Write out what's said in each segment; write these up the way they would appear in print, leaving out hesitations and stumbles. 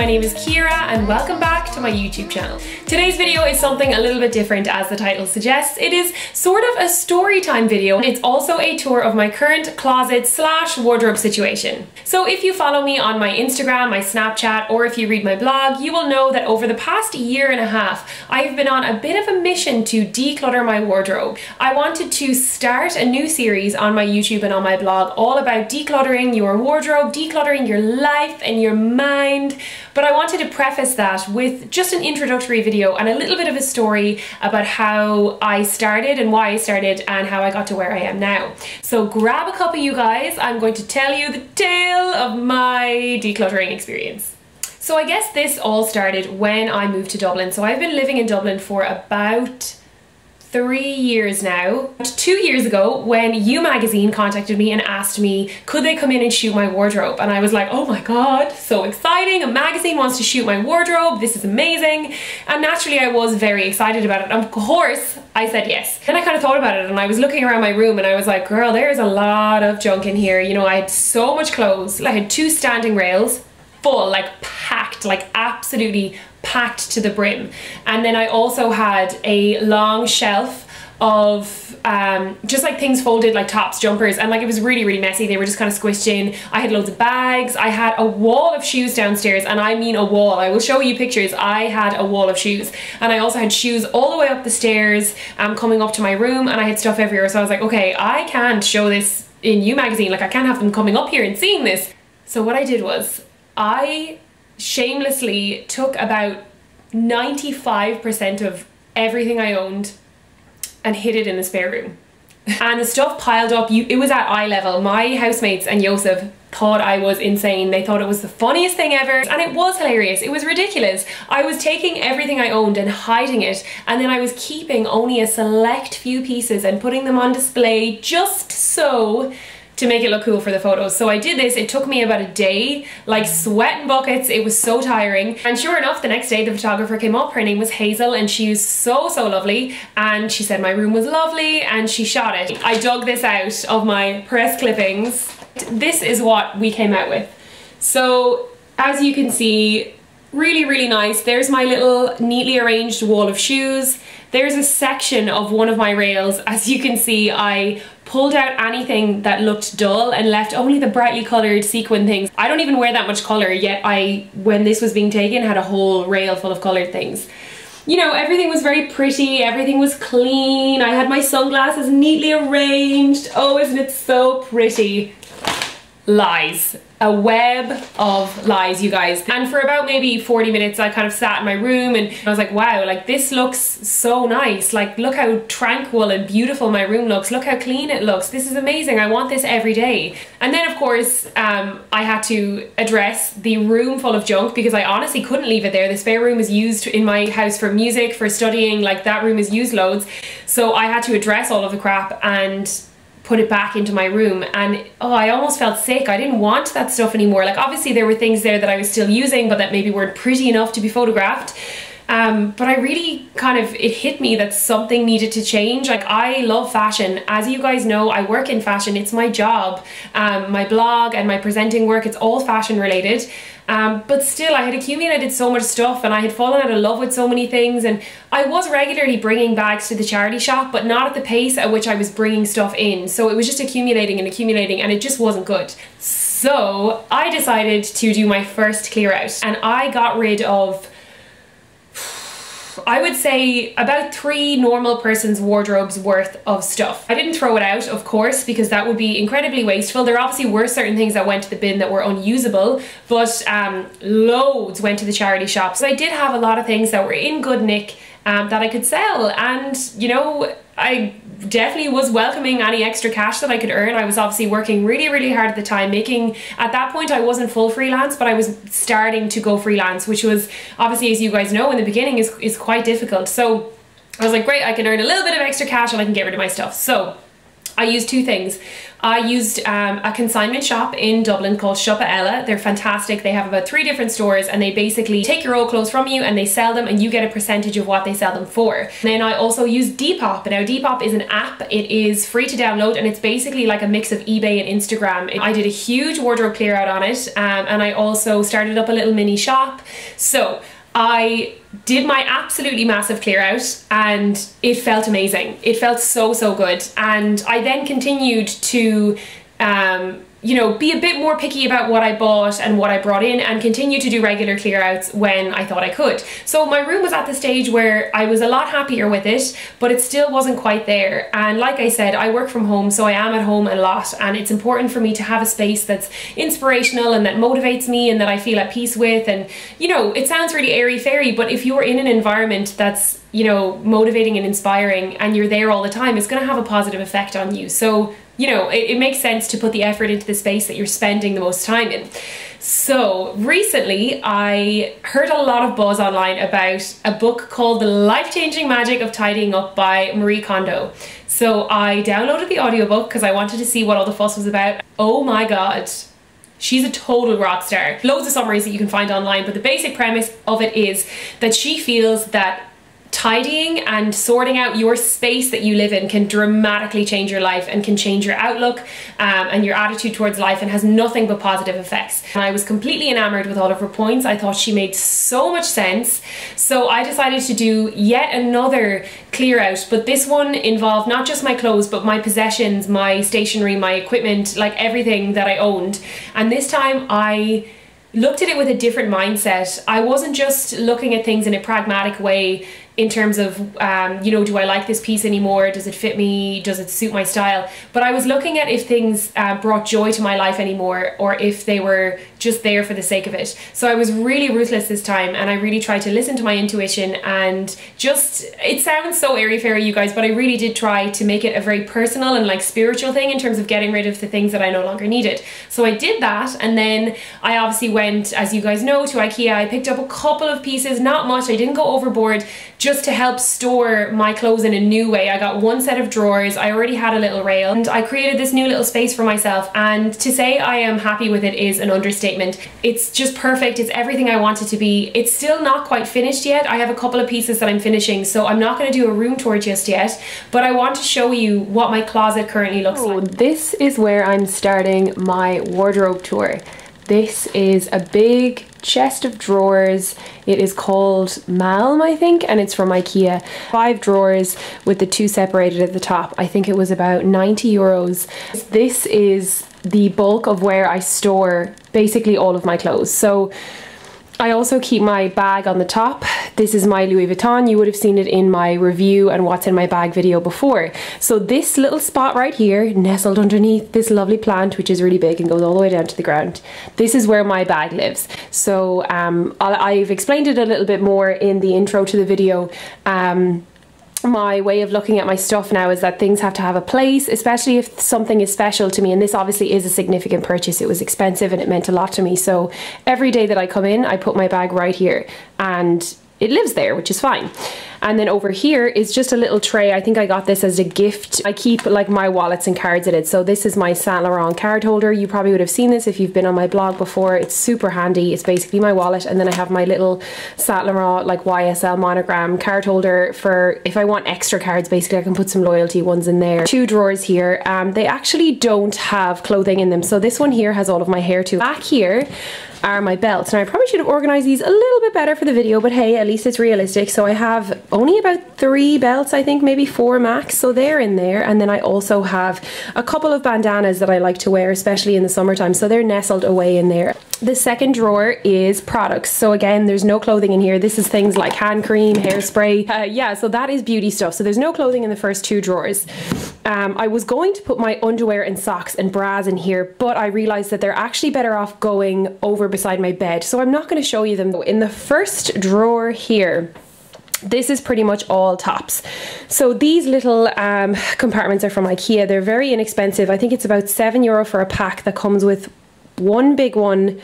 my name is Kira and welcome back to my YouTube channel. Today's video is something a little bit different, as the title suggests. It is sort of a story time video. It's also a tour of my current closet / wardrobe situation. So if you follow me on my Instagram, my Snapchat, or if you read my blog, you will know that over the past year and a half, I've been on a bit of a mission to declutter my wardrobe. I wanted to start a new series on my YouTube and on my blog all about decluttering your wardrobe, decluttering your life and your mind, but I wanted to preface that with just an introductory video and a little bit of a story about how I started and why I started and how I got to where I am now. So grab a cup of you guys, I'm going to tell you the tale of my decluttering experience. So I guess this all started when I moved to Dublin. So I've been living in Dublin for about 3 years now. 2 years ago, when You Magazine contacted me and asked me could they come in and shoot my wardrobe, and I was like, oh my god, so exciting, a magazine wants to shoot my wardrobe, this is amazing. And naturally I was very excited about it. Of course I said yes. Then I kind of thought about it and I was looking around my room and I was like, girl, there's a lot of junk in here. You know, I had so much clothes. I had 2 standing rails full, like packed, like absolutely packed to the brim. And then I also had a long shelf of just like things folded, like tops, jumpers, and like it was really messy. They were just kind of squished in. I had loads of bags. I had a wall of shoes downstairs, and I mean a wall. I will show you pictures. I had a wall of shoes, and I also had shoes all the way up the stairs coming up to my room, and I had stuff everywhere. So I was like, okay, I can't show this in You Magazine, like I can't have them coming up here and seeing this. So what I did was I shamelessly took about 95% of everything I owned and hid it in the spare room. And the stuff piled up, it was at eye level. My housemates and Joseph thought I was insane. They thought it was the funniest thing ever, and it was hilarious. It was ridiculous. I was taking everything I owned and hiding it, and then I was keeping only a select few pieces and putting them on display just so to make it look cool for the photos. So I did this. It took me about a day, like sweating buckets. It was so tiring. And sure enough, the next day the photographer came up. Her name was Hazel, and she was so lovely. And she said my room was lovely, and she shot it. I dug this out of my press clippings. This is what we came out with. So as you can see, really nice. There's my little neatly arranged wall of shoes. There's a section of one of my rails. As you can see, I pulled out anything that looked dull and left only the brightly coloured sequin things. I don't even wear that much colour, yet when this was being taken, had a whole rail full of coloured things. You know, everything was very pretty, everything was clean. I had my sunglasses neatly arranged. Oh, isn't it so pretty? Lies. A web of lies, you guys. And for about maybe 40 minutes I kind of sat in my room and I was like, wow, like this looks so nice. Like look how tranquil and beautiful my room looks. Look how clean it looks. This is amazing. I want this every day. And then of course I had to address the room full of junk, because I honestly couldn't leave it there. The spare room is used in my house for music, for studying, like that room is used loads. So I had to address all of the crap and put it back into my room, and oh, I almost felt sick. I didn't want that stuff anymore. Like obviously there were things there that I was still using but that maybe weren't pretty enough to be photographed, but I really it hit me that something needed to change. Like I love fashion. As you guys know, I work in fashion. It's my job. My blog and my presenting work, it's all fashion related. But still I had accumulated so much stuff and I had fallen out of love with so many things, and I was regularly bringing bags to the charity shop, but not at the pace at which I was bringing stuff in. So it was just accumulating and accumulating, and it just wasn't good. So I decided to do my first clear out, and I got rid of, I would say, about 3 normal person's wardrobes worth of stuff. I didn't throw it out, of course, because that would be incredibly wasteful. There obviously were certain things that went to the bin that were unusable, but loads went to the charity shop. So I did have a lot of things that were in good nick that I could sell, and you know, I definitely was welcoming any extra cash that I could earn. I was obviously working really hard at the time, making, at that point I wasn't full freelance, but I was starting to go freelance, which was obviously, as you guys know, in the beginning is quite difficult. So I was like, great, I can earn a little bit of extra cash and I can get rid of my stuff. So I used two things. I used a consignment shop in Dublin called Shoppa Ella. They're fantastic. They have about 3 different stores and they basically take your old clothes from you and they sell them and you get a percentage of what they sell them for. And then I also used Depop. Now Depop is an app. It is free to download and it's basically like a mix of eBay and Instagram. I did a huge wardrobe clear out on it and I also started up a little mini shop. So I did my absolutely massive clear out and it felt amazing. It felt so good, and I then continued to you know, be a bit more picky about what I bought and what I brought in and continue to do regular clear outs when I thought I could. So my room was at the stage where I was a lot happier with it, but it still wasn't quite there. And like I said, I work from home, so I am at home a lot, and it's important for me to have a space that's inspirational and that motivates me and that I feel at peace with. And you know, it sounds really airy-fairy, but if you're in an environment that's, you know, motivating and inspiring and you're there all the time, it's going to have a positive effect on you. So you know, it makes sense to put the effort into the space that you're spending the most time in. So recently I heard a lot of buzz online about a book called The Life-Changing Magic of Tidying Up by Marie Kondo. So I downloaded the audiobook because I wanted to see what all the fuss was about. Oh my god. She's a total rock star. Loads of summaries that you can find online, but the basic premise of it is that she feels that tidying and sorting out your space that you live in can dramatically change your life and can change your outlook and your attitude towards life, and has nothing but positive effects. And I was completely enamored with all of her points. I thought she made so much sense. So I decided to do yet another clear out, but this one involved not just my clothes, but my possessions, my stationery, my equipment, like everything that I owned. And this time I looked at it with a different mindset. I wasn't just looking at things in a pragmatic way in terms of, you know, do I like this piece anymore? Does it fit me? Does it suit my style? But I was looking at if things brought joy to my life anymore, or if they were just there for the sake of it. So I was really ruthless this time, and I really tried to listen to my intuition and just, it sounds so airy-fairy, you guys, but I really did try to make it a very personal and like spiritual thing in terms of getting rid of the things that I no longer needed. So I did that, and then I obviously went, as you guys know, to IKEA. I picked up a couple of pieces, not much, I didn't go overboard, just to help store my clothes in a new way. I got one set of drawers, I already had a little rail, and I created this new little space for myself, and to say I am happy with it is an understatement. It's just perfect, it's everything I want it to be. It's still not quite finished yet. I have a couple of pieces that I'm finishing, so I'm not going to do a room tour just yet, but I want to show you what my closet currently looks like. This is where I'm starting my wardrobe tour. This is a big chest of drawers. It is called Malm, I think, and it's from IKEA. 5 drawers with the 2 separated at the top. I think it was about 90 euros. This is the bulk of where I store basically all of my clothes. So I also keep my bag on the top. This is my Louis Vuitton. You would have seen it in my review and what's in my bag video before. So this little spot right here, nestled underneath this lovely plant, which is really big and goes all the way down to the ground, this is where my bag lives. So I've explained it a little bit more in the intro to the video. My way of looking at my stuff now is that things have to have a place, especially if something is special to me, and this obviously is a significant purchase. It was expensive and it meant a lot to me, so every day that I come in I put my bag right here and it lives there, which is fine. And then over here is just a little tray. I think I got this as a gift. I keep like my wallets and cards in it. So this is my Saint Laurent card holder. You probably would have seen this if you've been on my blog before. It's super handy. It's basically my wallet. And then I have my little Saint Laurent like YSL monogram card holder for if I want extra cards. Basically I can put some loyalty ones in there. 2 drawers here. They actually don't have clothing in them. So this one here has all of my hair too. Back here are my belts. Now I probably should have organized these a little bit better for the video, but hey, at least it's realistic. So I have only about 3 belts, I think maybe 4 max, so they're in there. And then I also have a couple of bandanas that I like to wear, especially in the summertime, so they're nestled away in there. The second drawer is products. So again, there's no clothing in here. This is things like hand cream, hairspray. Yeah, so that is beauty stuff. So there's no clothing in the first 2 drawers. I was going to put my underwear and socks and bras in here, but I realized that they're actually better off going over beside my bed. So I'm not going to show you them. In the first drawer here, this is pretty much all tops. So these little compartments are from IKEA. They're very inexpensive. I think it's about €7 for a pack that comes with one big one,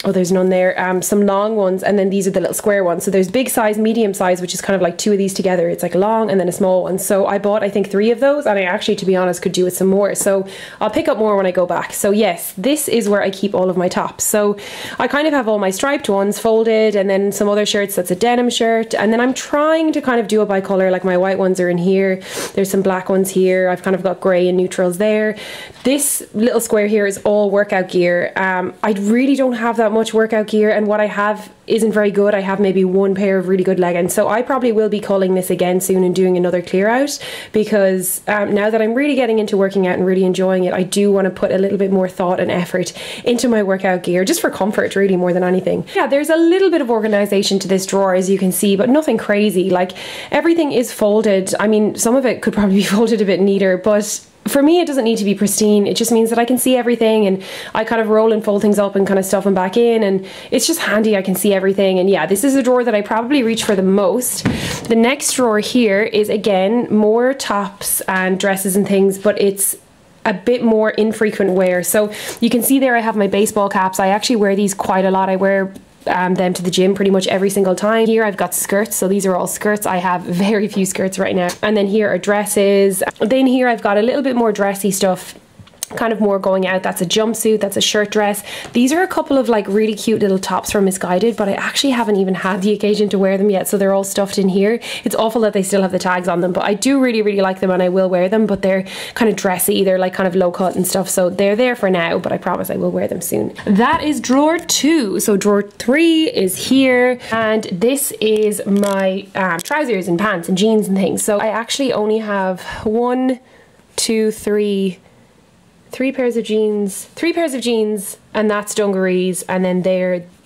oh, there's none there, some long ones, and then these are the little square ones. So there's big size, medium size, which is kind of like two of these together. It's like long and then a small one. So I bought, I think, 3 of those, and I actually, to be honest, could do with some more. So I'll pick up more when I go back. So yes, this is where I keep all of my tops. So I kind of have all my striped ones folded, and then some other shirts that's a denim shirt, and then I'm trying to kind of do it by colour. Like my white ones are in here, there's some black ones here, I've kind of got grey and neutrals there. This little square here is all workout gear. I really don't have that much workout gear, and what I have isn't very good. I have maybe 1 pair of really good leggings, so I probably will be culling this again soon and doing another clear out, because now that I'm really getting into working out and really enjoying it, I do want to put a little bit more thought and effort into my workout gear, just for comfort really more than anything. Yeah, there's a little bit of organisation to this drawer, as you can see, but nothing crazy. Like, everything is folded. I mean, some of it could probably be folded a bit neater, but for me, it doesn't need to be pristine. It just means that I can see everything, and I kind of roll and fold things up and kind of stuff them back in, and it's just handy. I can see everything. And yeah, this is a drawer that I probably reach for the most. The next drawer here is, again, more tops and dresses and things, but it's a bit more infrequent wear. So you can see there I have my baseball caps. I actually wear these quite a lot. I wear them to the gym pretty much every single time. Here I've got skirts, so these are all skirts. I have very few skirts right now. And then here are dresses. Then here I've got a little bit more dressy stuff, kind of more going out. That's a jumpsuit, that's a shirt dress. These are a couple of like really cute little tops from Missguided, but I actually haven't even had the occasion to wear them yet, so they're all stuffed in here. It's awful that they still have the tags on them, but I do really like them, and I will wear them. But they're kind of dressy, they're like kind of low cut and stuff, so they're there for now, but I promise I will wear them soon. That is drawer 2. So drawer 3 is here, and this is my trousers and pants and jeans and things. So I actually only have 1, 2, 3 pairs of jeans, and that's dungarees, and then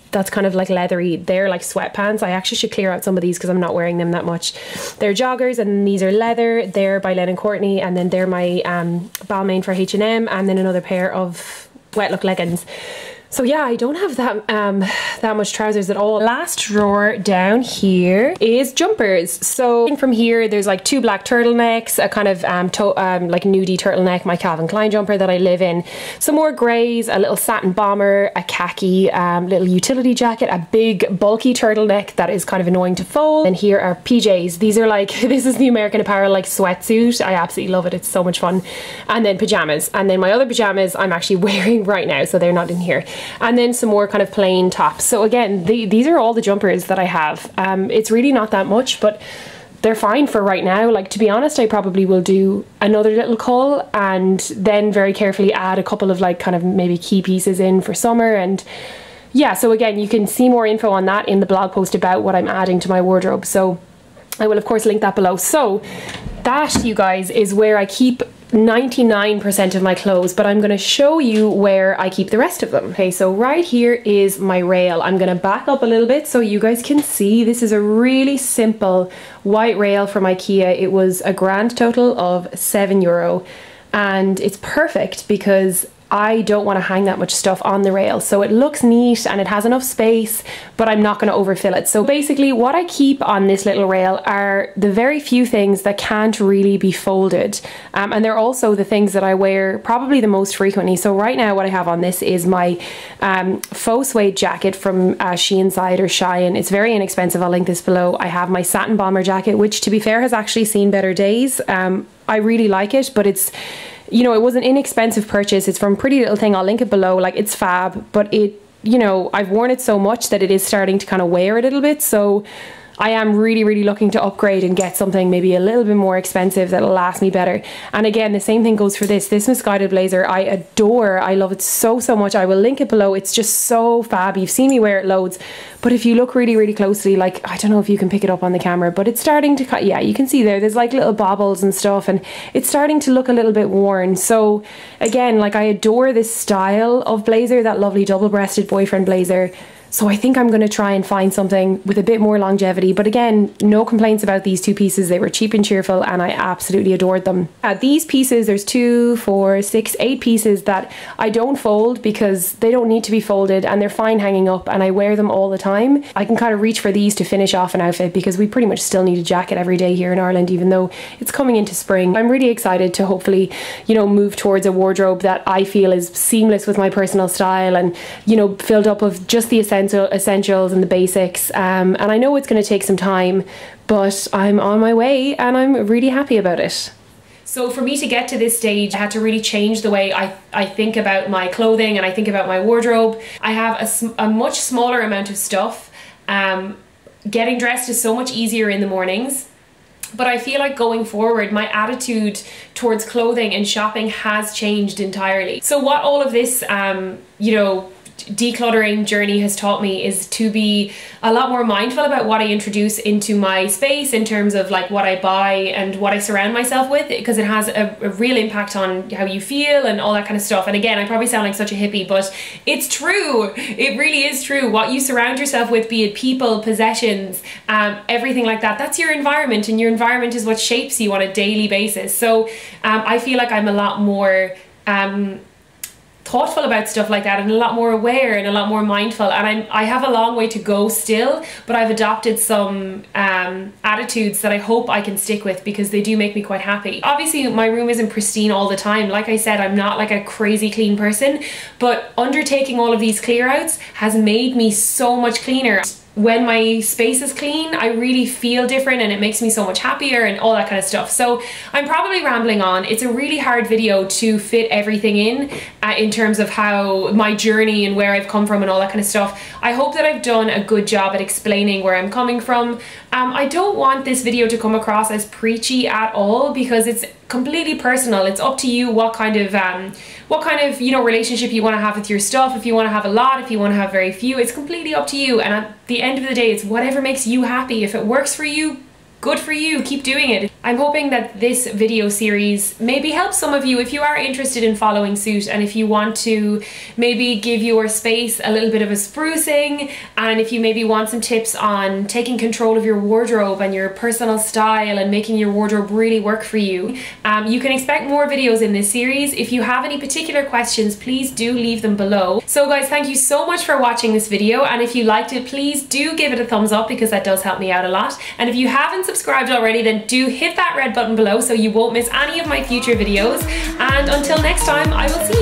that's kind of like leathery, they're like sweatpants. I actually should clear out some of these because I'm not wearing them that much. They're joggers, and these are leather. They're by Lennon Courtney, and then they're my Balmain for H&M, and then another pair of Wet Look leggings. So yeah, I don't have that much trousers at all. Last drawer down here is jumpers. So from here, there's like 2 black turtlenecks, a kind of like nudie turtleneck, my Calvin Klein jumper that I live in, some more greys, a little satin bomber, a khaki little utility jacket, a big bulky turtleneck that is kind of annoying to fold. And here are PJs. These are like, this is the American Apparel like sweatsuit. I absolutely love it. It's so much fun. And then pajamas. And then my other pajamas I'm actually wearing right now, so they're not in here. And then some more kind of plain tops. So again, these are all the jumpers that I have. It's really not that much, but they're fine for right now. Like, to be honest, I probably will do another little cull, and then very carefully add a couple of like kind of maybe key pieces in for summer. And yeah, so again, you can see more info on that in the blog post about what I'm adding to my wardrobe. So I will of course link that below. So that, you guys, is where I keep 99% of my clothes, but I'm going to show you where I keep the rest of them. Okay, so right here is my rail. I'm going to back up a little bit so you guys can see. This is a really simple white rail from IKEA. It was a grand total of €7, and it's perfect because I don't want to hang that much stuff on the rail, so it looks neat and it has enough space, but I'm not going to overfill it. So basically what I keep on this little rail are the very few things that can't really be folded, and they're also the things that I wear probably the most frequently. So right now what I have on this is my faux suede jacket from Sheinside or Shein. It's very inexpensive, I'll link this below. I have my satin bomber jacket, which to be fair has actually seen better days. I really like it, but it's, you know, it was an inexpensive purchase. It's from Pretty Little Thing. I'll link it below. Like, it's fab, but it, you know, I've worn it so much that it is starting to kind of wear a little bit. So I am really looking to upgrade and get something maybe a little bit more expensive that'll last me better. And again, the same thing goes for this Missguided blazer. I adore, I love it so much. I will link it below. It's just so fab. You've seen me wear it loads, but if you look really closely, like, I don't know if you can pick it up on the camera, but it's starting to cut. Yeah, you can see there's like little bobbles and stuff, and it's starting to look a little bit worn. So again, like, I adore this style of blazer, that lovely double-breasted boyfriend blazer. So I think I'm going to try and find something with a bit more longevity. But again, no complaints about these two pieces. They were cheap and cheerful and I absolutely adored them. These pieces, there's 2, 4, 6, 8 pieces that I don't fold because they don't need to be folded and they're fine hanging up and I wear them all the time. I can kind of reach for these to finish off an outfit because we pretty much still need a jacket every day here in Ireland, even though it's coming into spring. I'm really excited to hopefully, you know, move towards a wardrobe that I feel is seamless with my personal style and, you know, filled up of just the essentials and the basics. And I know it's going to take some time, but I'm on my way and I'm really happy about it. So for me to get to this stage, I had to really change the way I think about my clothing and I think about my wardrobe. I have a much smaller amount of stuff. Getting dressed is so much easier in the mornings. But I feel like going forward, my attitude towards clothing and shopping has changed entirely. So what all of this, you know, decluttering journey has taught me is to be a lot more mindful about what I introduce into my space in terms of like what I buy and what I surround myself with, because it has a real impact on how you feel and all that kind of stuff. And again, I probably sound like such a hippie, but it's true. It really is true. What you surround yourself with, be it people, possessions, everything like that, that's your environment, and your environment is what shapes you on a daily basis. So I feel like I'm a lot more thoughtful about stuff like that and a lot more aware and a lot more mindful, and I have a long way to go still, but I've adopted some attitudes that I hope I can stick with because they do make me quite happy. Obviously my room isn't pristine all the time. Like I said, I'm not like a crazy clean person, but undertaking all of these clear outs has made me so much cleaner. When my space is clean, I really feel different and it makes me so much happier and all that kind of stuff. So I'm probably rambling on. It's a really hard video to fit everything in terms of how my journey and where I've come from and all that kind of stuff. I hope that I've done a good job at explaining where I'm coming from. I don't want this video to come across as preachy at all because it's completely personal. It's up to you what kind of you know, relationship you want to have with your stuff. If you want to have a lot, if you want to have very few, it's completely up to you. And at the end of the day, it's whatever makes you happy. If it works for you, good for you, keep doing it. I'm hoping that this video series maybe helps some of you if you are interested in following suit, and if you want to maybe give your space a little bit of a sprucing, and if you maybe want some tips on taking control of your wardrobe and your personal style and making your wardrobe really work for you. You can expect more videos in this series. If you have any particular questions, please do leave them below. So guys, thank you so much for watching this video, and if you liked it, please do give it a thumbs up because that does help me out a lot. And if you haven't subscribed already, then do hit that red button below so you won't miss any of my future videos. And until next time, I will see you